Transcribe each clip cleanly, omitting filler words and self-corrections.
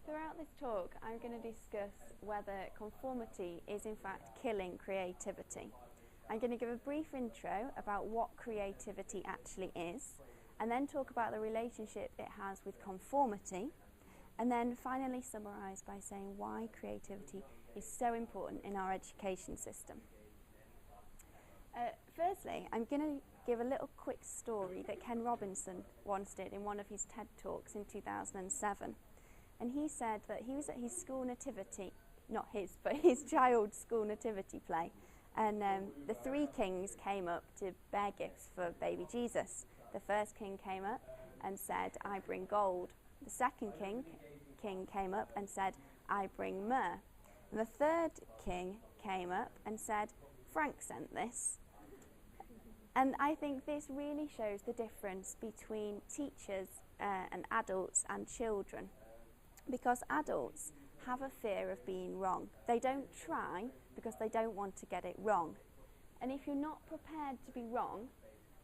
throughout this talk, I'm going to discuss whether conformity is in fact killing creativity. I'm going to give a brief intro about what creativity actually is, and then talk about the relationship it has with conformity, and then finally summarise by saying why creativity is so important in our education system. Firstly, I'm going to give a little quick story that Ken Robinson once did in one of his TED Talks in 2007. And he said that he was at his school nativity, not his, but his child's school nativity play. And the three kings came up to bear gifts for baby Jesus. The first king came up and said, "I bring gold." The second king came up and said, "I bring myrrh." And the third king came up and said, "Frank sent this." And I think this really shows the difference between teachers and adults and children. Because adults have a fear of being wrong. They don't try because they don't want to get it wrong. And if you're not prepared to be wrong,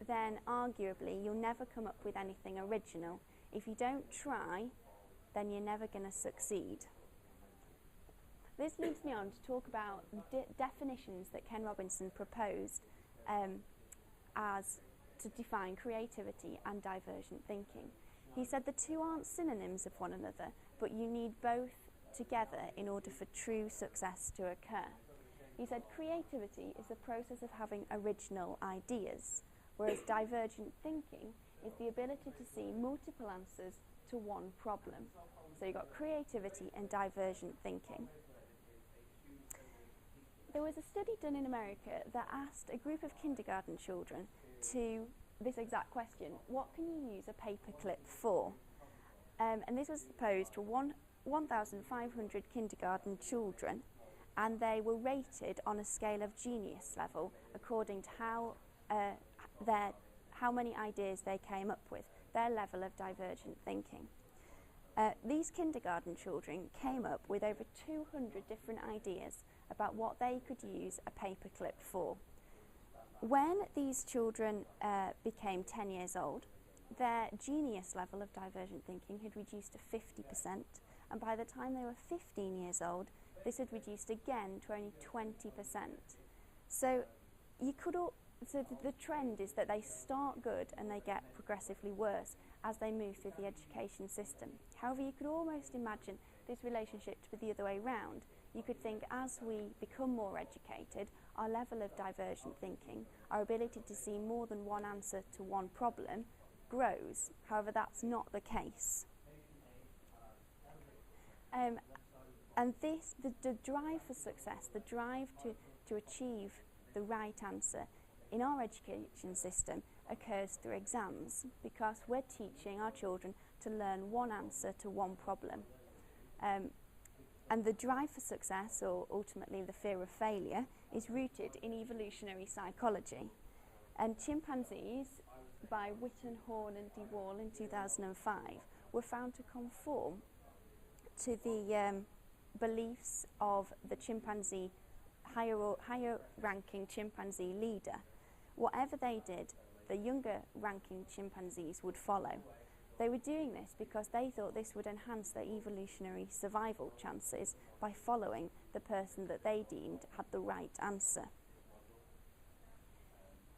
then arguably you'll never come up with anything original. If you don't try, then you're never going to succeed. This leads me on to talk about definitions that Ken Robinson proposed as to define creativity and divergent thinking. He said the two aren't synonyms of one another, but you need both together in order for true success to occur. He said creativity is the process of having original ideas, whereas divergent thinking is the ability to see multiple answers to one problem. So you've got creativity and divergent thinking. There was a study done in America that asked a group of kindergarten children to this exact question: what can you use a paperclip for? And this was posed to 1,500 kindergarten children, and they were rated on a scale of genius level according to how many ideas they came up with, their level of divergent thinking. These kindergarten children came up with over 200 different ideas about what they could use a paperclip for. When these children became 10 years old, their genius level of divergent thinking had reduced to 50%, and by the time they were 15 years old, this had reduced again to only 20%. So the trend is that they start good and they get progressively worse as they move through the education system. However, you could almost imagine this relationship to be the other way round. You could think as we become more educated, our level of divergent thinking, our ability to see more than one answer to one problem, grows. However, that's not the case. And the drive for success, the drive to achieve the right answer in our education system occurs through exams, because we're teaching our children to learn one answer to one problem. And the drive for success, or ultimately the fear of failure, is rooted in evolutionary psychology. And chimpanzees, by Witten, Horn and de Waal in 2005, were found to conform to the beliefs of the chimpanzee, higher ranking chimpanzee leader. Whatever they did, the younger ranking chimpanzees would follow. They were doing this because they thought this would enhance their evolutionary survival chances by following the person that they deemed had the right answer.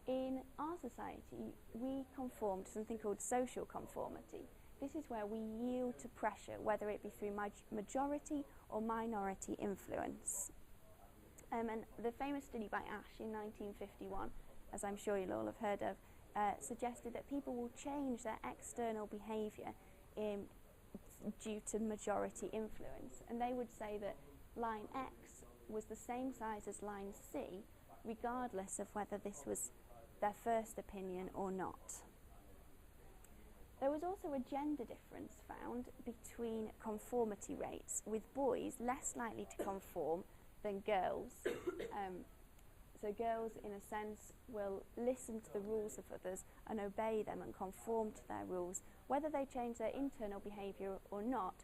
In our society, we conform to something called social conformity. This is where we yield to pressure, whether it be through majority or minority influence. And the famous study by Ash in 1951, as I'm sure you'll all have heard of, suggested that people will change their external behaviour due to majority influence. And they would say that line X was the same size as line C, regardless of whether this was their first opinion or not. There was also a gender difference found between conformity rates, with boys less likely to conform than girls. So girls, in a sense, will listen to the rules of others and obey them and conform to their rules, whether they change their internal behaviour or not,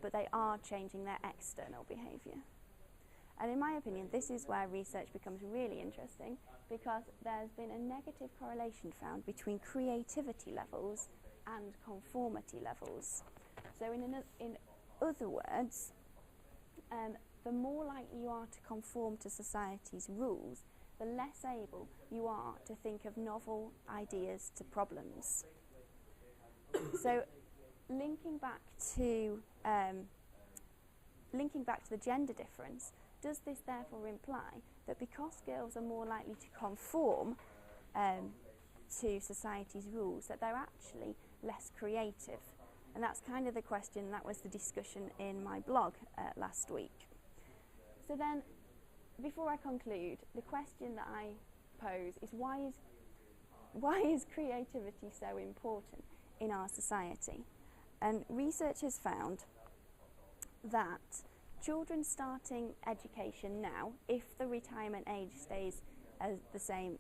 but they are changing their external behaviour. And in my opinion, this is where research becomes really interesting, because there's been a negative correlation found between creativity levels and conformity levels. So in other words, the more likely you are to conform to society's rules, the less able you are to think of novel ideas to problems. So linking back to the gender difference, does this therefore imply that because girls are more likely to conform to society's rules, that they're actually less creative? And that's kind of the question, that was the discussion in my blog last week. So then, before I conclude, the question that I pose is why is creativity so important in our society? And research has found that children starting education now, if the retirement age stays as the same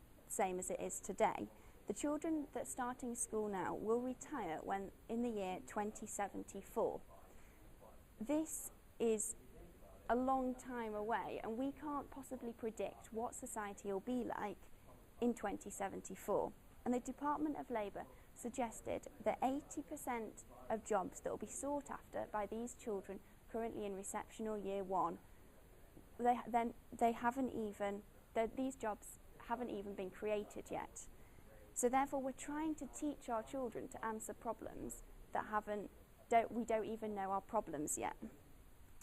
as it is today, the children that starting school now will retire when in the year 2074. This is a long time away, and we can't possibly predict what society will be like in 2074. And the Department of Labour suggested that 80% of jobs that will be sought after by these children currently in reception or year one, these jobs haven't even been created yet. So therefore we're trying to teach our children to answer problems that we don't even know are problems yet.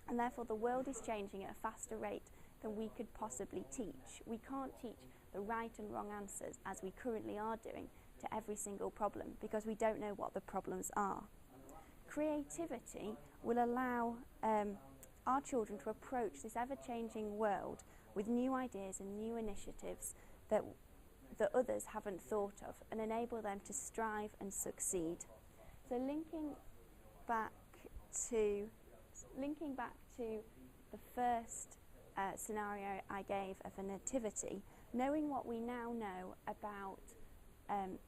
And therefore the world is changing at a faster rate than we could possibly teach. We can't teach the right and wrong answers, as we currently are doing, to every single problem, because we don't know what the problems are. Creativity will allow our children to approach this ever-changing world with new ideas and new initiatives that others haven't thought of, and enable them to strive and succeed. So linking back to the first scenario I gave of a nativity, knowing what we now know about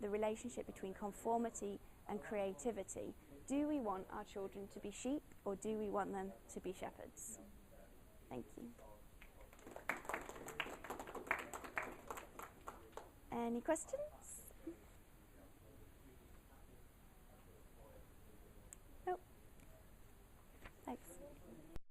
the relationship between conformity and creativity, do we want our children to be sheep, or do we want them to be shepherds? Thank you. Any questions?